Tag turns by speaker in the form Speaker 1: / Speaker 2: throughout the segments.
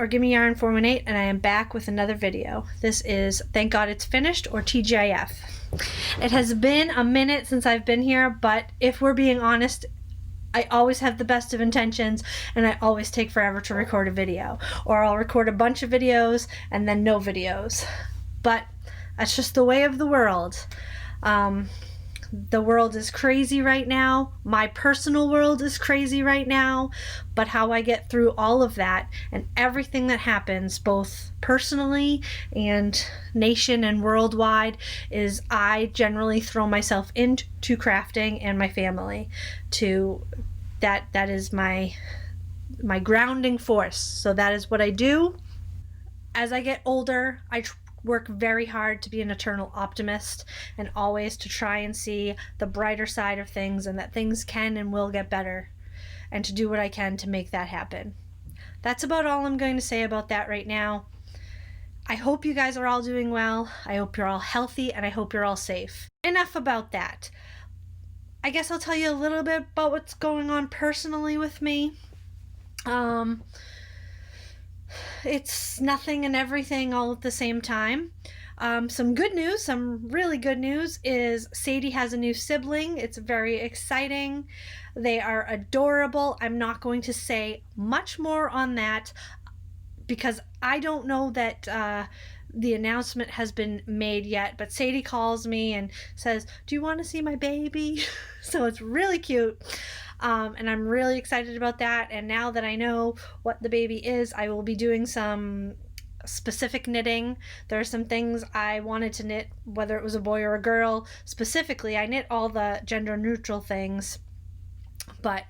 Speaker 1: or Gimme Yarn 418, and I am back with another video. This is Thank God It's Finished, or TGIF. It has been a minute since I've been here, but if we're being honest, I always have the best of intentions, and I always take forever to record a video. Or I'll record a bunch of videos and then no videos. But that's just the way of the world. The world is crazy right now. My personal world is crazy right now. But how I get through all of that and everything that happens, both personally and nation and worldwide, is I generally throw myself into crafting and my family. That is my grounding force. So that is what I do. As I get older, I work very hard to be an eternal optimist and always to try and see the brighter side of things, and that things can and will get better, and to do what I can to make that happen. That's about all I'm going to say about that right now. I hope you guys are all doing well. I hope you're all healthy, and I hope you're all safe. Enough about that. I guess I'll tell you a little bit about what's going on personally with me. It's nothing and everything all at the same time. Some good news, some really good news, is Sadie has a new sibling. It's very exciting. They are adorable. I'm not going to say much more on that because I don't know that the announcement has been made yet, but Sadie calls me and says, "Do you want to see my baby?" So it's really cute. And I'm really excited about that. And now that I know what the baby is, I will be doing some specific knitting. There are some things I wanted to knit, whether it was a boy or a girl. Specifically, I knit all the gender neutral things, but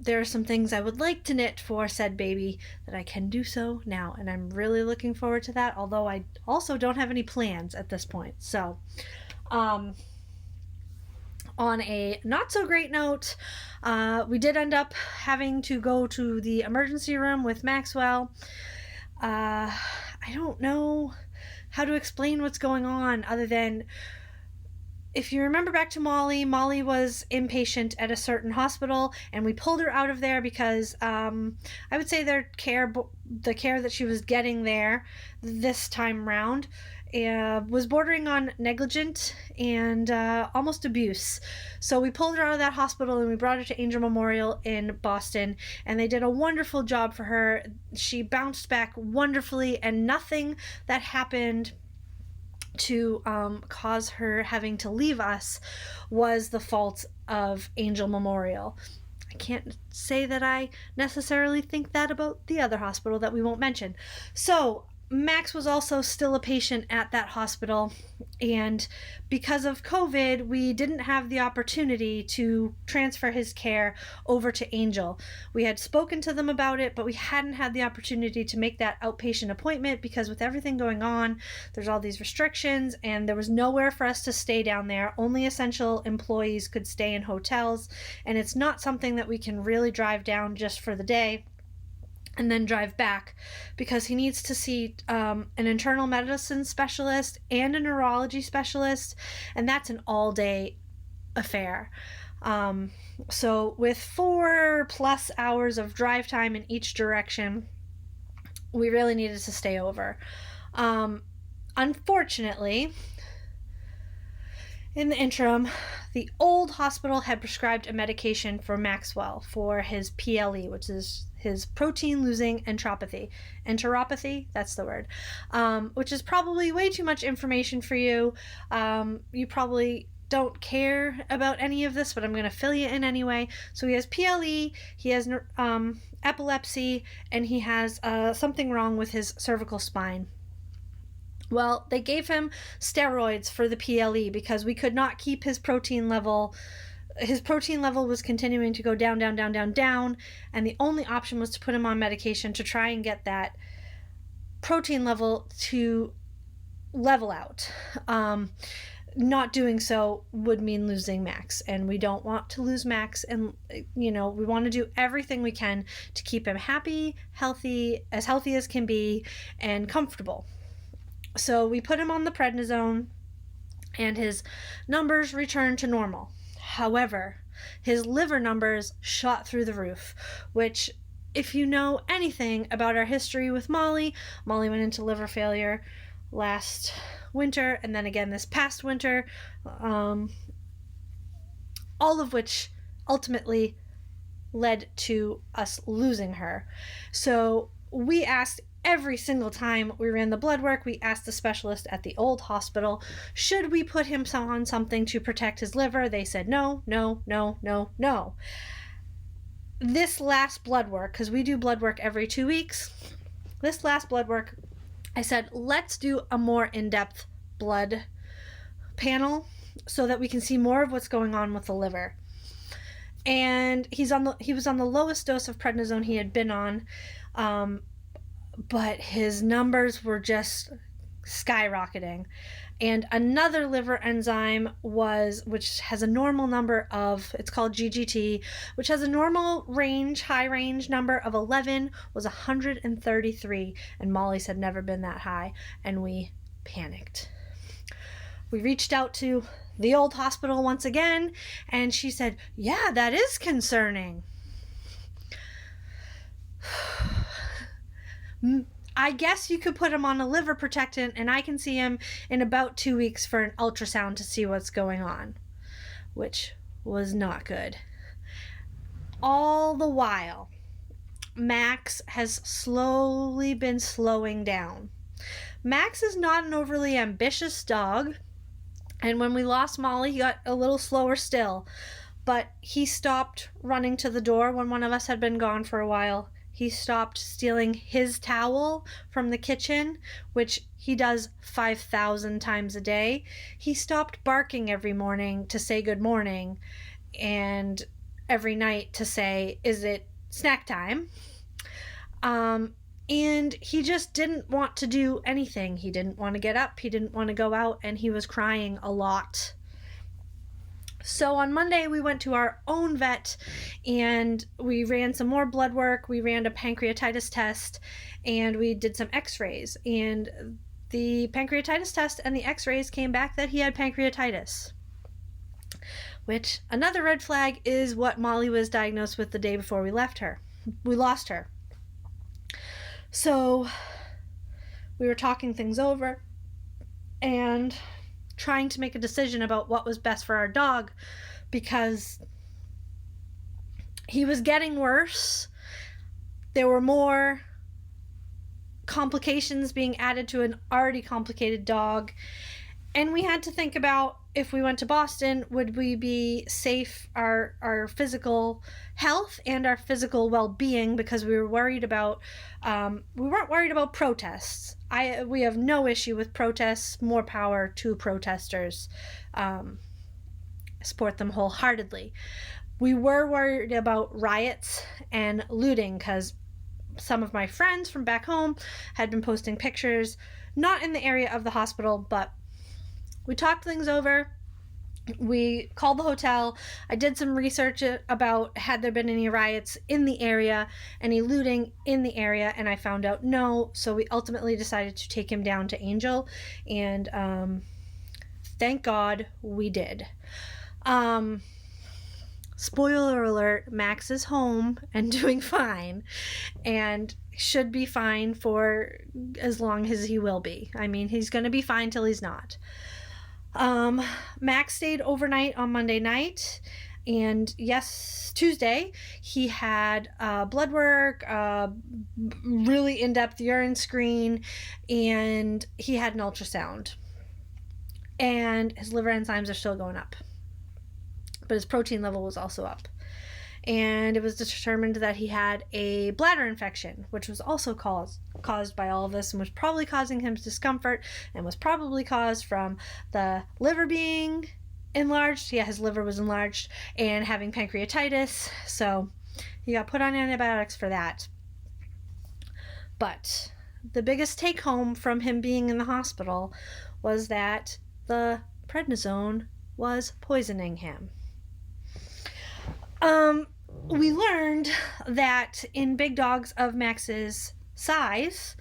Speaker 1: there are some things I would like to knit for said baby that I can do so now, and I'm really looking forward to that, although I also don't have any plans at this point. So on a not so great note, we did end up having to go to the emergency room with Maxwell. I don't know how to explain what's going on other than, if you remember back to Molly was inpatient at a certain hospital, and we pulled her out of there because I would say the care that she was getting there this time round was bordering on negligent and almost abuse. So we pulled her out of that hospital and we brought her to Angel Memorial in Boston, and they did a wonderful job for her. She bounced back wonderfully, and nothing that happened to cause her having to leave us was the fault of Angel Memorial. I can't say that I necessarily think that about the other hospital that we won't mention. So Max was also still a patient at that hospital, and because of COVID, we didn't have the opportunity to transfer his care over to Angel. We had spoken to them about it, but we hadn't had the opportunity to make that outpatient appointment because with everything going on, there's all these restrictions, and there was nowhere for us to stay down there. Only essential employees could stay in hotels, and it's not something that we can really drive down just for the day and then drive back, because he needs to see an internal medicine specialist and a neurology specialist, and that's an all-day affair. So with 4+ hours of drive time in each direction, we really needed to stay over. Unfortunately, in the interim, the old hospital had prescribed a medication for Maxwell for his PLE, which is his protein-losing enteropathy. Enteropathy, that's the word. Which is probably way too much information for you. You probably don't care about any of this, but I'm going to fill you in anyway. So he has PLE, he has epilepsy, and he has something wrong with his cervical spine. Well, they gave him steroids for the PLE because we could not keep his protein level. His protein level was continuing to go down, down, down, down, down, and the only option was to put him on medication to try and get that protein level to level out. Not doing so would mean losing Max, and we don't want to lose Max, and we want to do everything we can to keep him happy, healthy as can be, and comfortable. So we put him on the prednisone, and his numbers returned to normal. However, his liver numbers shot through the roof, which if you know anything about our history with Molly, Molly went into liver failure last winter and then again this past winter, all of which ultimately led to us losing her. So we asked every single time we ran the blood work, we asked the specialist at the old hospital, should we put him on something to protect his liver? They said no, no, no, no, no. This last blood work, because we do blood work every 2 weeks, this last blood work, I said, let's do a more in-depth blood panel so that we can see more of what's going on with the liver. And he was on the lowest dose of prednisone he had been on, but his numbers were just skyrocketing. And another liver enzyme which has a normal number of, it's called GGT, which has a normal range, high range number of 11, was 133, and Molly's had never been that high, and we panicked. We reached out to the old hospital once again, and she said, yeah, that is concerning. I guess you could put him on a liver protectant, and I can see him in about 2 weeks for an ultrasound to see what's going on, which was not good. All the while, Max has slowly been slowing down. Max is not an overly ambitious dog, and when we lost Molly, he got a little slower still, but he stopped running to the door when one of us had been gone for a while. He stopped stealing his towel from the kitchen, which he does 5,000 times a day. He stopped barking every morning to say good morning, and every night to say, is it snack time? And he just didn't want to do anything. He didn't want to get up. He didn't want to go out, and he was crying a lot. So on Monday, we went to our own vet, and we ran some more blood work. We ran a pancreatitis test, and we did some x-rays. And the pancreatitis test and the x-rays came back that he had pancreatitis, which, another red flag, is what Molly was diagnosed with the day before we lost her. So we were talking things over and trying to make a decision about what was best for our dog, because he was getting worse. There were more complications being added to an already complicated dog, and we had to think about, if we went to Boston, would we be safe, our physical health and our physical well-being, because we were worried about, we weren't worried about protests. We have no issue with protests, more power to protesters, support them wholeheartedly. We were worried about riots and looting, because some of my friends from back home had been posting pictures, not in the area of the hospital, but we talked things over. We called the hotel. I did some research about had there been any riots in the area, any looting in the area, and I found out no. So we ultimately decided to take him down to Angel, and thank God we did. Spoiler alert, Max is home and doing fine, and should be fine for as long as he will be. I mean, he's going to be fine till he's not. Max stayed overnight on Monday night, and Tuesday, he had blood work, really in-depth urine screen, and he had an ultrasound. And his liver enzymes are still going up, but his protein level was also up. And it was determined that he had a bladder infection, which was also caused by all of this, and was probably causing him discomfort, and was probably caused from the liver being enlarged. Yeah, his liver was enlarged, and having pancreatitis. So he got put on antibiotics for that. But the biggest take home from him being in the hospital was that the prednisone was poisoning him. We learned that in big dogs of Max's size,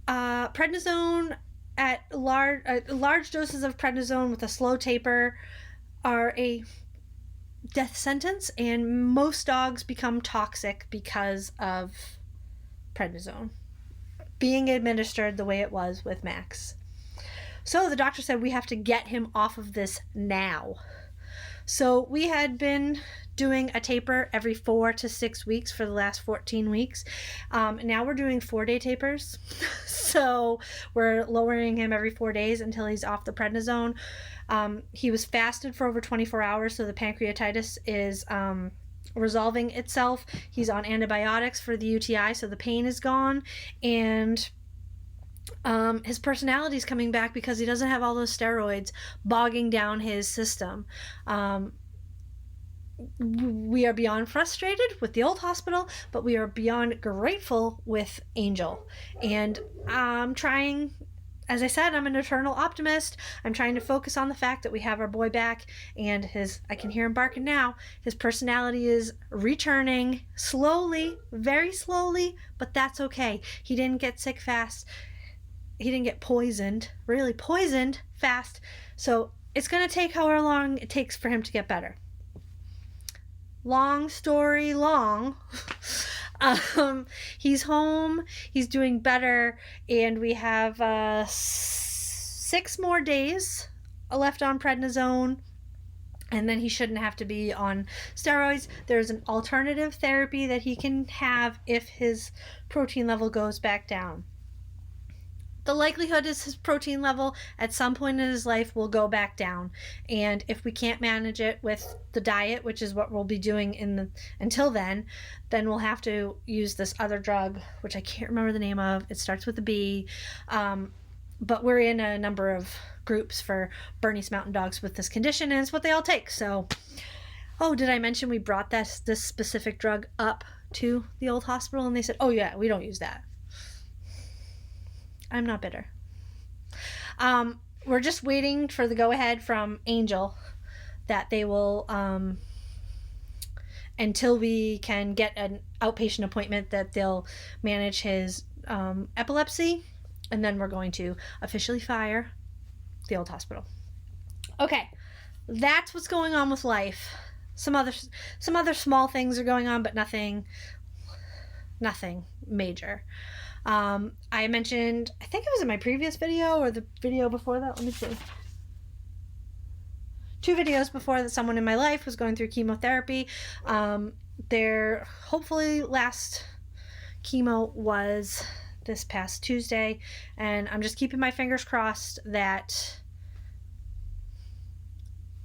Speaker 1: prednisone at large doses of prednisone with a slow taper are a death sentence, and most dogs become toxic because of prednisone being administered the way it was with Max. So the doctor said we have to get him off of this now. So we had been doing a taper every 4 to 6 weeks for the last 14 weeks. Now we're doing 4-day tapers. So we're lowering him every 4 days until he's off the prednisone. He was fasted for over 24 hours, so the pancreatitis is resolving itself. He's on antibiotics for the UTI, so the pain is gone. And his personality is coming back because he doesn't have all those steroids bogging down his system. We are beyond frustrated with the old hospital, but we are beyond grateful with Angel. And I'm trying, as I said, I'm an eternal optimist. I'm trying to focus on the fact that we have our boy back, and I can hear him barking now. His personality is returning slowly, very slowly, but that's okay. He didn't get sick fast. He didn't get really poisoned fast. So it's going to take however long it takes for him to get better. Long story long. He's home. He's doing better. And we have 6 more days left on prednisone. And then he shouldn't have to be on steroids. There's an alternative therapy that he can have if his protein level goes back down. The likelihood is his protein level at some point in his life will go back down. And if we can't manage it with the diet, which is what we'll be doing until then we'll have to use this other drug, which I can't remember the name of. It starts with a B. But we're in a number of groups for Bernese Mountain Dogs with this condition, and it's what they all take. So, did I mention we brought this specific drug up to the old hospital? And they said, oh yeah, we don't use that. I'm not bitter. We're just waiting for the go-ahead from Angel that they will, until we can get an outpatient appointment, that they'll manage his epilepsy, and then we're going to officially fire the old hospital. Okay, that's what's going on with life. Some other small things are going on, but nothing major. I mentioned, I think it was in my previous video or the video before that. Let me see. 2 videos before that someone in my life was going through chemotherapy. Their hopefully last chemo was this past Tuesday, and I'm just keeping my fingers crossed that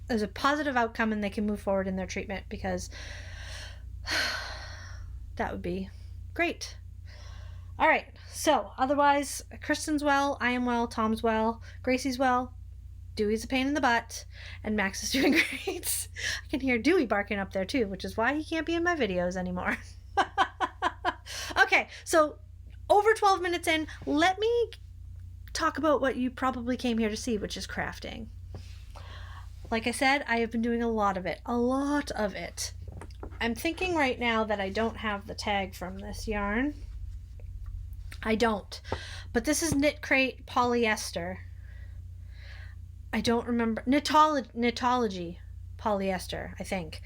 Speaker 1: there's a positive outcome and they can move forward in their treatment, because that would be great. All right, so otherwise, Kristen's well, I am well, Tom's well, Gracie's well, Dewey's a pain in the butt, and Max is doing great. I can hear Dewey barking up there too, which is why he can't be in my videos anymore. Okay, so over 12 minutes in, let me talk about what you probably came here to see, which is crafting. Like I said, I have been doing a lot of it. I'm thinking right now that I don't have the tag from this yarn. I don't. But this is Knit Crate polyester. I don't remember. Knitology polyester, I think.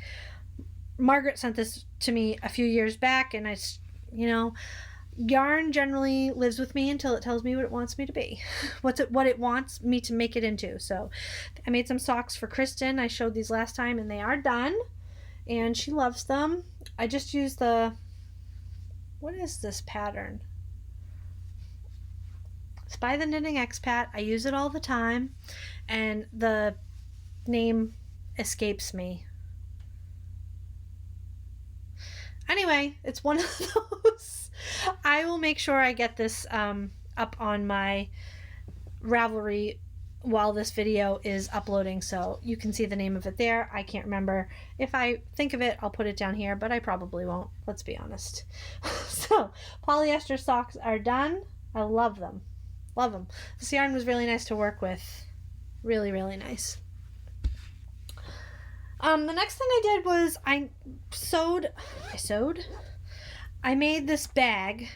Speaker 1: Margaret sent this to me a few years back, and yarn generally lives with me until it tells me what it wants me to be. What it wants me to make it into. So I made some socks for Kristen. I showed these last time, and they are done. And she loves them. I just used what is this pattern? It's by the Knitting Expat. I use it all the time, and the name escapes me. Anyway, it's one of those. I will make sure I get this up on my Ravelry while this video is uploading, so you can see the name of it there. I can't remember. If I think of it, I'll put it down here, but I probably won't. Let's be honest. So, polyester socks are done. I love them. Love them. This yarn was really nice to work with. Really, really nice. The next thing I did was I made this bag.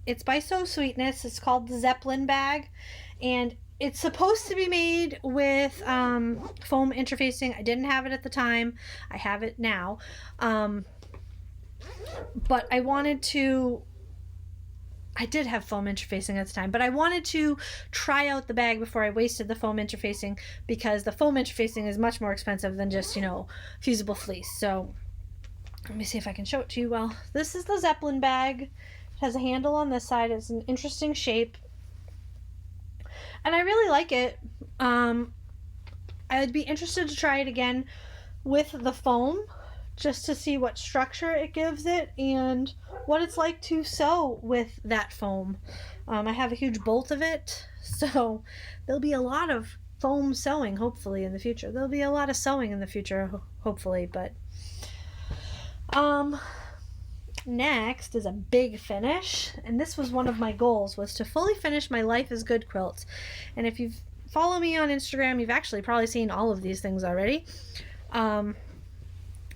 Speaker 1: It's by So Sweetness. It's called the Zeppelin bag, and it's supposed to be made with foam interfacing. I didn't have it at the time. I have it now. But I did have foam interfacing at the time, but I wanted to try out the bag before I wasted the foam interfacing, because the foam interfacing is much more expensive than just, fusible fleece. So let me see if I can show it to you well. This is the Zeppelin bag. It has a handle on this side. It's an interesting shape. And I really like it. I'd be interested to try it again with the foam, just to see what structure it gives it and what it's like to sew with that foam. I have a huge bolt of it, so there'll be a lot of foam sewing hopefully in the future. There'll be a lot of sewing in the future hopefully, but next is a big finish, and this was one of my goals, was to fully finish my Life is Good quilt. And if you follow me on Instagram, you've actually probably seen all of these things already.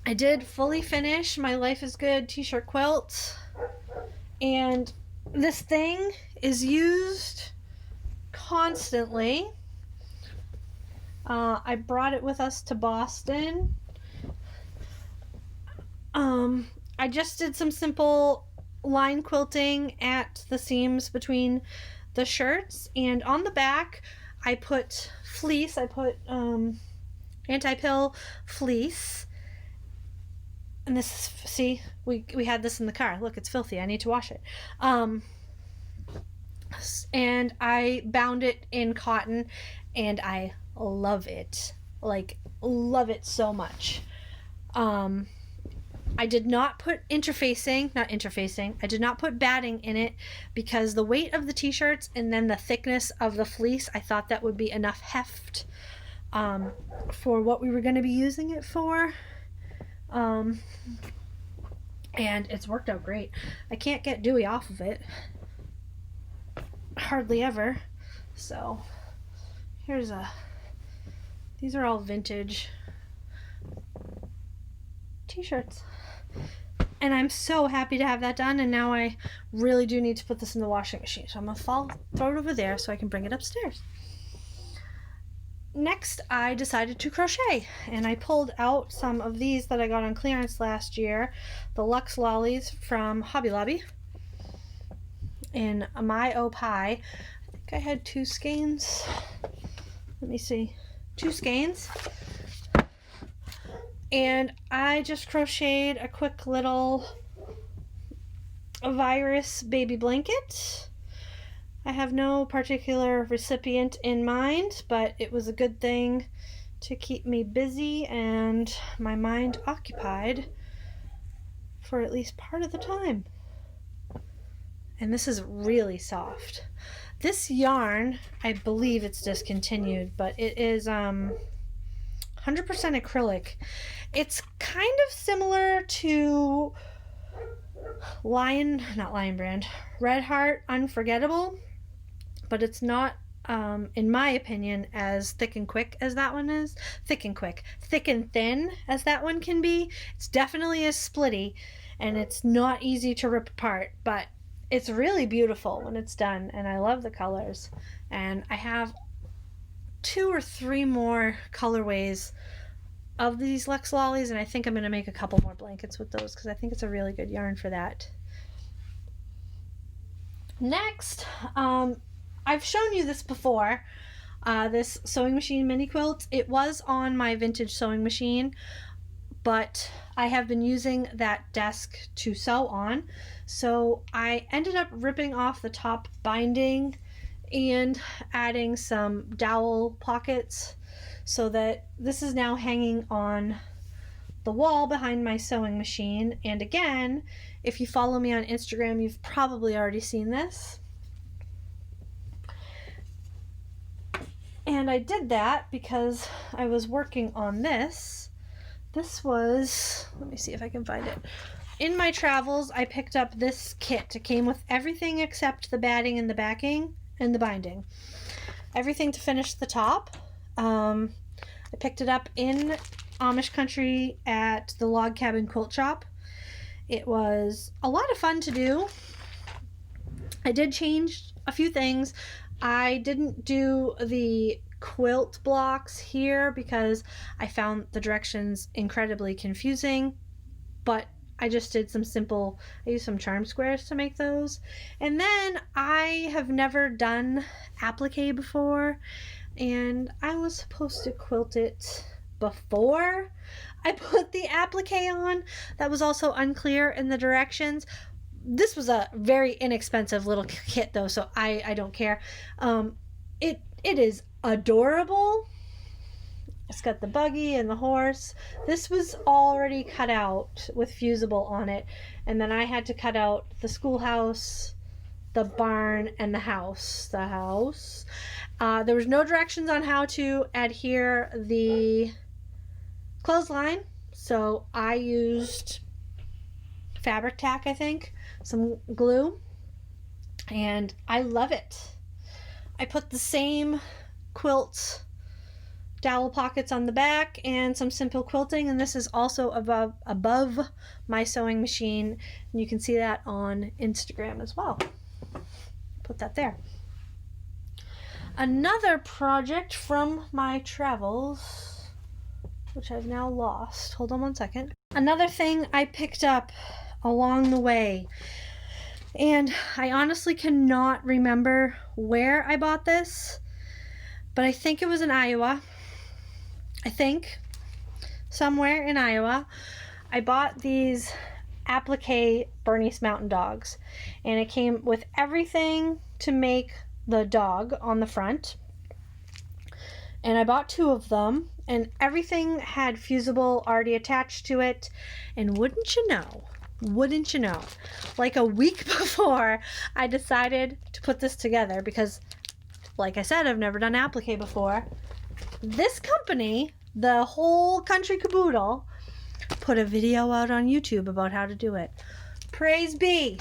Speaker 1: I did fully finish my Life is Good t-shirt quilt, and this thing is used constantly. I brought it with us to Boston. I just did some simple line quilting at the seams between the shirts, and on the back I put fleece. I put anti-pill fleece. And this is, see, we had this in the car. Look, it's filthy. I need to wash it. And I bound it in cotton, and I love it. Like, love it so much. I did not put I did not put batting in it, because the weight of the t-shirts and then the thickness of the fleece, I thought that would be enough heft for what we were going to be using it for. And it's worked out great. I can't get dewy off of it. Hardly ever. So these are all vintage t-shirts. And I'm so happy to have that done, and now I really do need to put this in the washing machine. So I'm going to throw it over there so I can bring it upstairs. Next, I decided to crochet, and I pulled out some of these that I got on clearance last year, the Luxe Lollies from Hobby Lobby in My Oh Pie. I think I had 2 skeins. Let me see. 2 skeins. And I just crocheted a quick little virus baby blanket. I have no particular recipient in mind, but it was a good thing to keep me busy and my mind occupied for at least part of the time. And this is really soft. This yarn, I believe it's discontinued, but it is 100% acrylic. It's kind of similar to Red Heart Unforgettable, but it's not, in my opinion, as thick and quick as that one is. Thick and thin as that one can be. It's definitely as splitty, and it's not easy to rip apart, but it's really beautiful when it's done, and I love the colors. And I have 2 or 3 more colorways of these Luxe Lollies, and I think I'm going to make a couple more blankets with those, because I think it's a really good yarn for that. Next, I've shown you this before, this sewing machine mini quilt. It was on my vintage sewing machine, but I have been using that desk to sew on, so I ended up ripping off the top binding and adding some dowel pockets, so that this is now hanging on the wall behind my sewing machine. And again, if you follow me on Instagram, you've probably already seen this. And I did that because I was working on this. This was, let me see if I can find it. In my travels, I picked up this kit. It came with everything except the batting and the backing and the binding. Everything to finish the top. I picked it up in Amish country at the Log Cabin Quilt Shop. It was a lot of fun to do. I did change a few things. I didn't do the quilt blocks here because I found the directions incredibly confusing, but I just did some simple, I used some charm squares to make those. And then I have never done applique before, and I was supposed to quilt it before I put the applique on. That was also unclear in the directions. This was a very inexpensive little kit though, so I don't care. It is adorable. It's got the buggy and the horse. This was already cut out with fusible on it, and then I had to cut out the schoolhouse, the barn, and the house. There was no directions on how to adhere the clothesline, so I used fabric tack, I think, some glue, and I love it. I put the same quilt dowel pockets on the back and some simple quilting, and this is also above my sewing machine, and you can see that on Instagram as well. Put that there. Another project from my travels, which I've now lost. Hold on one second. Another thing I picked up along the way, and I honestly cannot remember where I bought this, but I think it was in Iowa. I think somewhere in Iowa. I bought these applique Bernese Mountain Dogs, and it came with everything to make the dog on the front, and I bought 2 of them, and everything had fusible already attached to it. And wouldn't you know, like a week before I decided to put this together, because like I said, I've never done applique before, this company, the whole country caboodle, put a video out on YouTube about how to do it. Praise be.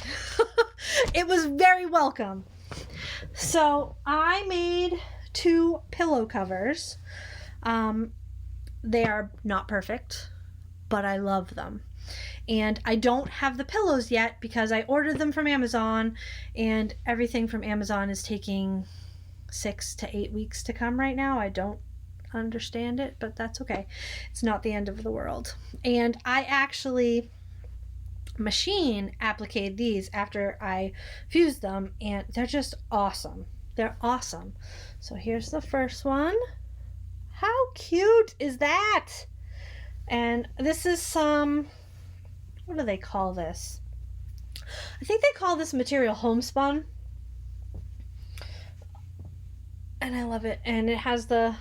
Speaker 1: It was very welcome. So I made 2 pillow covers. They are not perfect, but I love them. And I don't have the pillows yet because I ordered them from Amazon, and everything from Amazon is taking 6 to 8 weeks to come right now. I don't understand it, but that's okay. It's not the end of the world. And I actually machine appliqued these after I fused them, and they're just awesome. They're awesome. So here's the first one. How cute is that? And this is some, what do they call this? I think they call this material homespun. And I love it. And it has the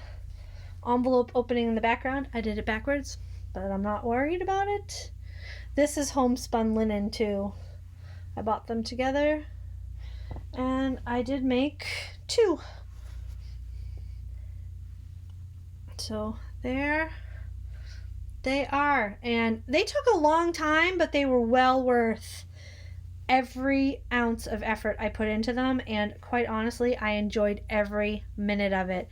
Speaker 1: envelope opening in the background. I did it backwards, but I'm not worried about it. This is homespun linen too. I bought them together, and I did make 2. So there they are, and they took a long time, but they were well worth every ounce of effort I put into them, and quite honestly, I enjoyed every minute of it.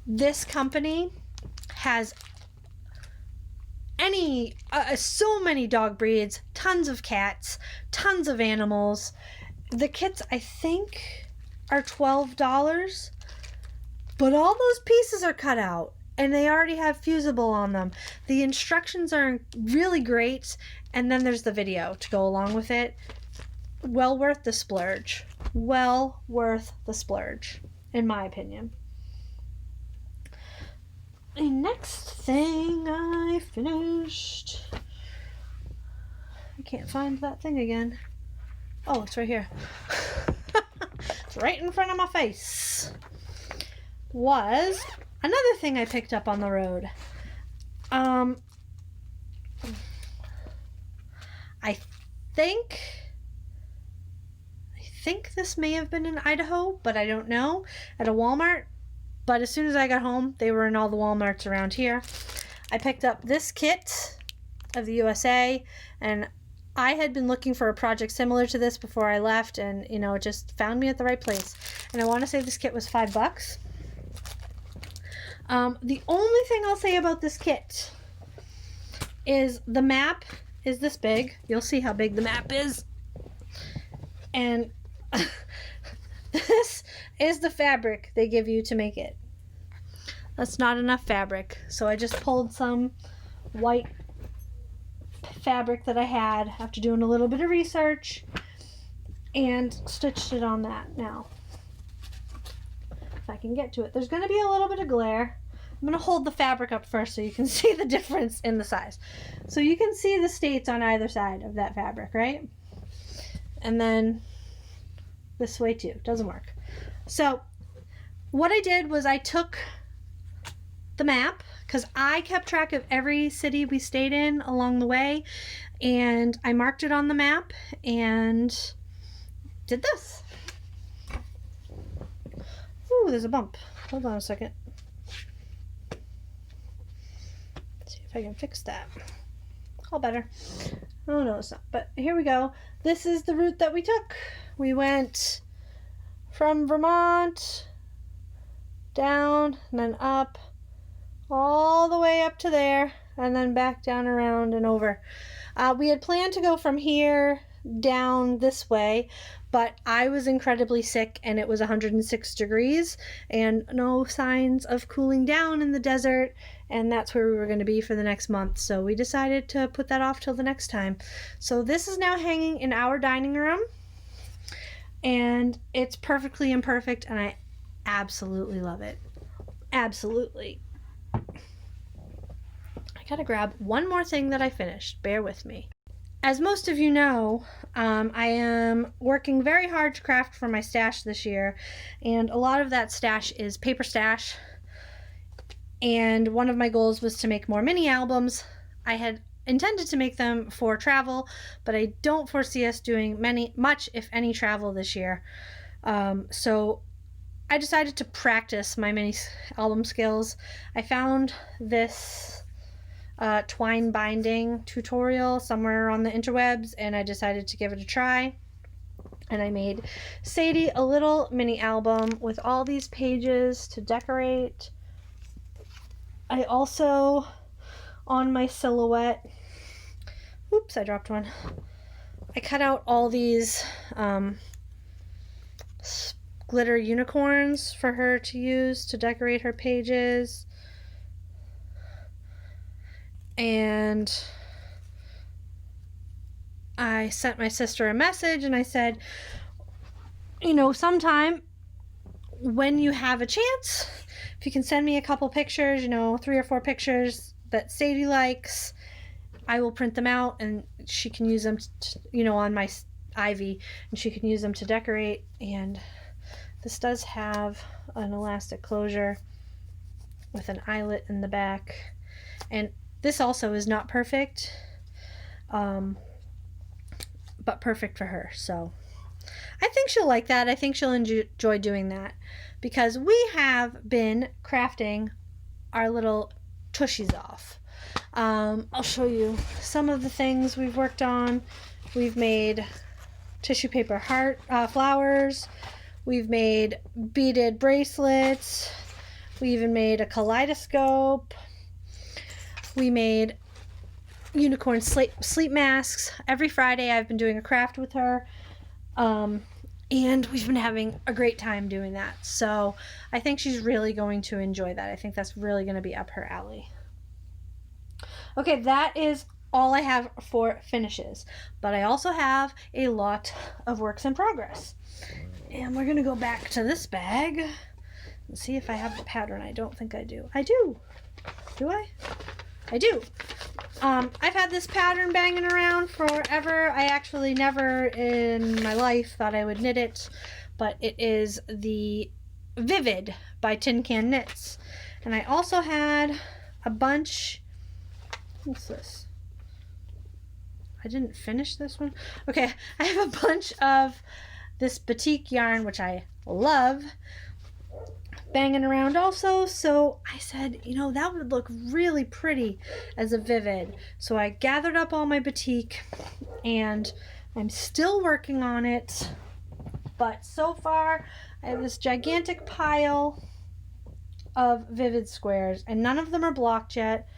Speaker 1: This company has so many dog breeds, tons of cats, tons of animals. The kits, I think, are $12, but all those pieces are cut out, and they already have fusible on them. The instructions are really great, and then there's the video to go along with it. Well worth the splurge. Well worth the splurge, in my opinion. The next thing I finished, I can't find that thing again. Oh, it's right here. It's right in front of my face. Was another thing I picked up on the road. I think this may have been in Idaho, but I don't know, at a Walmart. But as soon as I got home, they were in all the Walmarts around here. I picked up this kit of the USA, and I had been looking for a project similar to this before I left, and you know, it just found me at the right place. And I want to say this kit was $5. The only thing I'll say about this kit is the map is this big. You'll see how big the map is. And This is the fabric they give you to make it. That's not enough fabric, so I just pulled some white fabric that I had after doing a little bit of research and stitched it on that now. If I can get to it. There's going to be a little bit of glare. I'm going to hold the fabric up first so you can see the difference in the size. So you can see the states on either side of that fabric, right? And then this way too. Doesn't work. So what I did was I took the map, because I kept track of every city we stayed in along the way, and I marked it on the map and did this. Ooh, there's a bump. Hold on a second. Let's see if I can fix that. All better. Oh no, it's not. But here we go. This is the route that we took. We went from Vermont down and then up all the way up to there and then back down around and over. We had planned to go from here down this way, but I was incredibly sick and it was 106 degrees and no signs of cooling down in the desert, and that's where we were going to be for the next month, so we decided to put that off till the next time. So this is now hanging in our dining room and it's perfectly imperfect and I absolutely love it. Absolutely. I gotta grab one more thing that I finished. Bear with me. As most of you know, I am working very hard to craft for my stash this year, and a lot of that stash is paper stash, and one of my goals was to make more mini albums. I had intended to make them for travel, but I don't foresee us doing much if any travel this year, so I decided to practice my mini album skills. I found this twine binding tutorial somewhere on the interwebs and I decided to give it a try, and I made Sadie a little mini album with all these pages to decorate. I also, on my silhouette, oops, I dropped one, I cut out all these glitter unicorns for her to use to decorate her pages. And I sent my sister a message and I said, you know, sometime when you have a chance, if you can send me a couple pictures, you know, 3 or 4 pictures that Sadie likes, I will print them out and she can use them, you know, on my ivy, and she can use them to decorate. And this does have an elastic closure with an eyelet in the back, and this also is not perfect, but perfect for her. So I think she'll like that. I think she'll enjoy doing that, because we have been crafting our little tushies off. I'll show you some of the things we've worked on. We've made tissue paper heart flowers. We've made beaded bracelets. We even made a kaleidoscope. We made unicorn sleep masks. Every Friday I've been doing a craft with her. And we've been having a great time doing that. So I think she's really going to enjoy that. I think that's really going to be up her alley. Okay, that is all I have for finishes. But I also have a lot of works in progress. And we're going to go back to this bag and see if I have the pattern. I don't think I do. I do. Do I? I do. I've had this pattern banging around forever. I actually never in my life thought I would knit it, but it is the Vivid by Tin Can Knits. And I also had a bunch, what's this? I didn't finish this one. Okay, I have a bunch of this batik yarn, which I love, banging around also. So I said, you know, that would look really pretty as a Vivid. So I gathered up all my batik and I'm still working on it. But so far I have this gigantic pile of Vivid squares and none of them are blocked yet.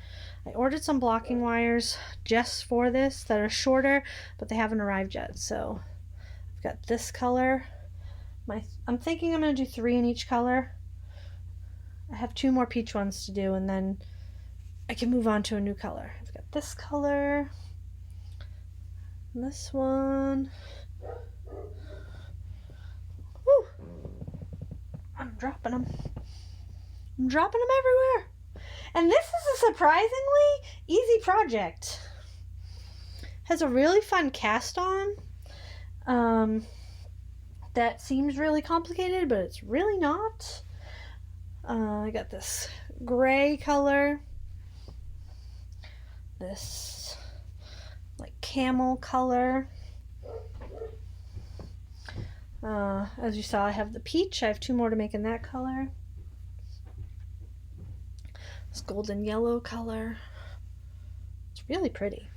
Speaker 1: I ordered some blocking wires just for this that are shorter, but they haven't arrived yet. So I've got this color, I'm thinking I'm going to do 3 in each color. I have 2 more peach ones to do, and then I can move on to a new color. I've got this color, and this one. Woo! I'm dropping them. I'm dropping them everywhere. And this is a surprisingly easy project. Has a really fun cast on. That seems really complicated, but it's really not. I got this gray color, this like camel color. As you saw, I have the peach. I have 2 more to make in that color. This golden yellow color. It's really pretty.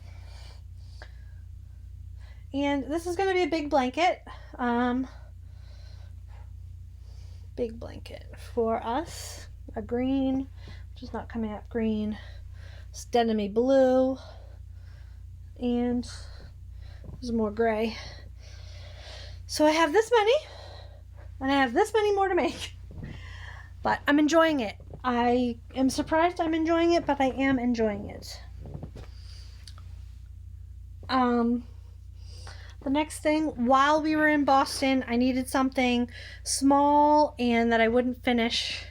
Speaker 1: And this is going to be a big blanket. Big blanket for us. A green, which is not coming out green. It's denim-y blue. And there's more gray. So I have this many. And I have this many more to make. But I'm enjoying it. I am surprised I'm enjoying it, but I am enjoying it. The next thing, while we were in Boston, I needed something small and that I wouldn't finish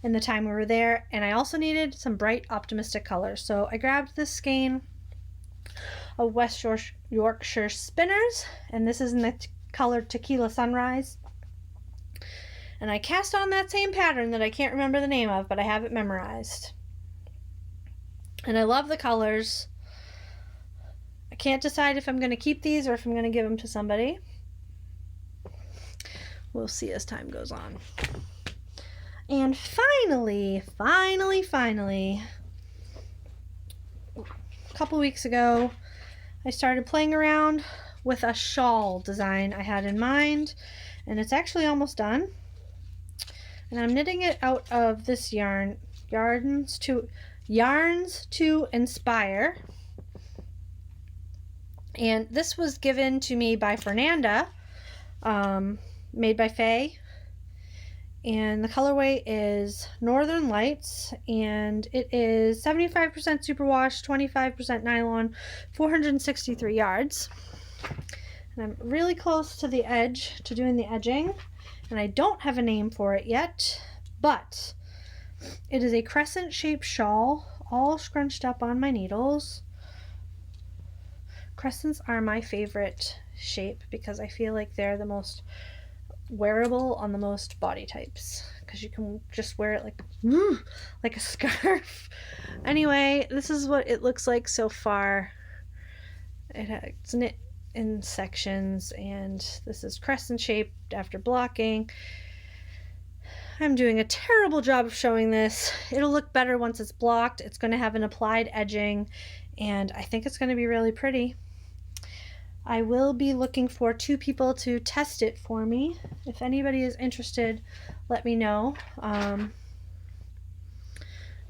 Speaker 1: in the time we were there. And I also needed some bright, optimistic colors. So I grabbed this skein of West Yorkshire Spinners. And this is in the color Tequila Sunrise. And I cast on that same pattern that I can't remember the name of, but I have it memorized. And I love the colors. I can't decide if I'm going to keep these or if I'm going to give them to somebody. We'll see as time goes on. And finally, a couple weeks ago, I started playing around with a shawl design I had in mind. And it's actually almost done. And I'm knitting it out of this yarn, Yarns to Inspire. And this was given to me by Fernanda, made by Faye. And the colorway is Northern Lights, and it is 75% superwash, 25% nylon, 463 yards. And I'm really close to the edge, to doing the edging, and I don't have a name for it yet, but it is a crescent-shaped shawl, all scrunched up on my needles. Crescents are my favorite shape because I feel like they're the most wearable on the most body types, because you can just wear it like a scarf. Anyway, this is what it looks like so far. It's knit in sections, and this is crescent shaped after blocking. I'm doing a terrible job of showing this. It'll look better once it's blocked. It's going to have an applied edging, and I think it's going to be really pretty. I will be looking for 2 people to test it for me. If anybody is interested, let me know. And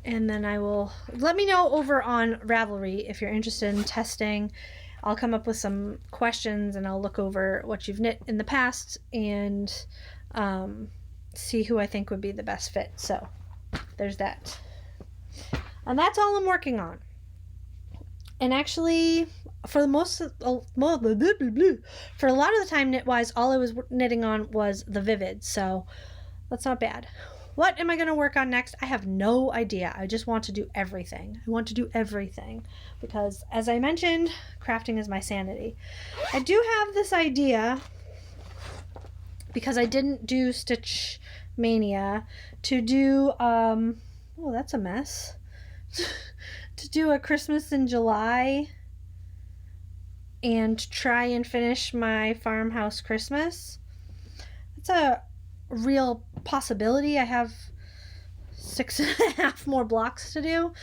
Speaker 1: then let me know over on Ravelry if you're interested in testing. I'll come up with some questions and I'll look over what you've knit in the past and see who I think would be the best fit. So there's that. And that's all I'm working on. And actually, for a lot of the time, knit-wise, all I was knitting on was the Vivid, so that's not bad. What am I going to work on next? I have no idea. I just want to do everything. I want to do everything because, as I mentioned, crafting is my sanity. I do have this idea, because I didn't do Stitch Mania, to do, oh, that's a mess. To do a Christmas in July and try and finish my Farmhouse Christmas. It's a real possibility. I have 6.5 more blocks to do,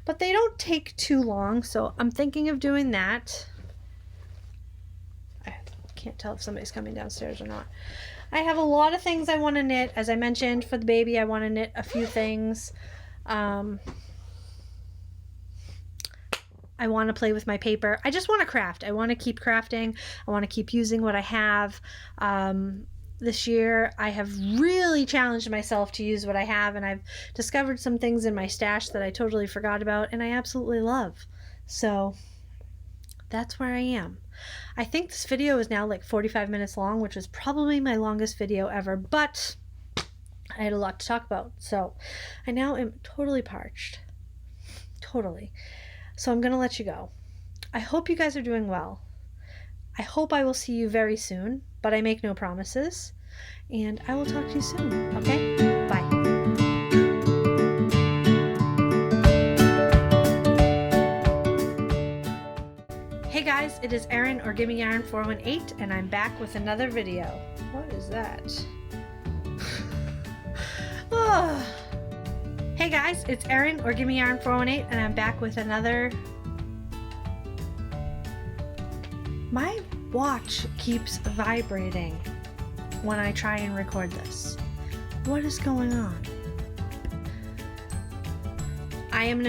Speaker 1: but they don't take too long, so I'm thinking of doing that. I can't tell if somebody's coming downstairs or not. I have a lot of things I want to knit. As I mentioned, for the baby, I want to knit a few things. I want to play with my paper. I just want to craft. I want to keep crafting. I want to keep using what I have. this year. I have really challenged myself to use what I have, and I've discovered some things in my stash that I totally forgot about and I absolutely love. So that's where I am. I think this video is now like 45 minutes long, which is probably my longest video ever, but I had a lot to talk about. So I now am totally parched. Totally. So I'm going to let you go. I hope you guys are doing well. I hope I will see you very soon, but I make no promises. And I will talk to you soon, okay? Bye. Hey guys, it is Erin or Gimme Yarn 418, and I'm back with another video. What is that? Oh. Hey guys, it's Erin or Gimme Yarn 418, and I'm back with another... My watch keeps vibrating when I try and record this. What is going on? I am an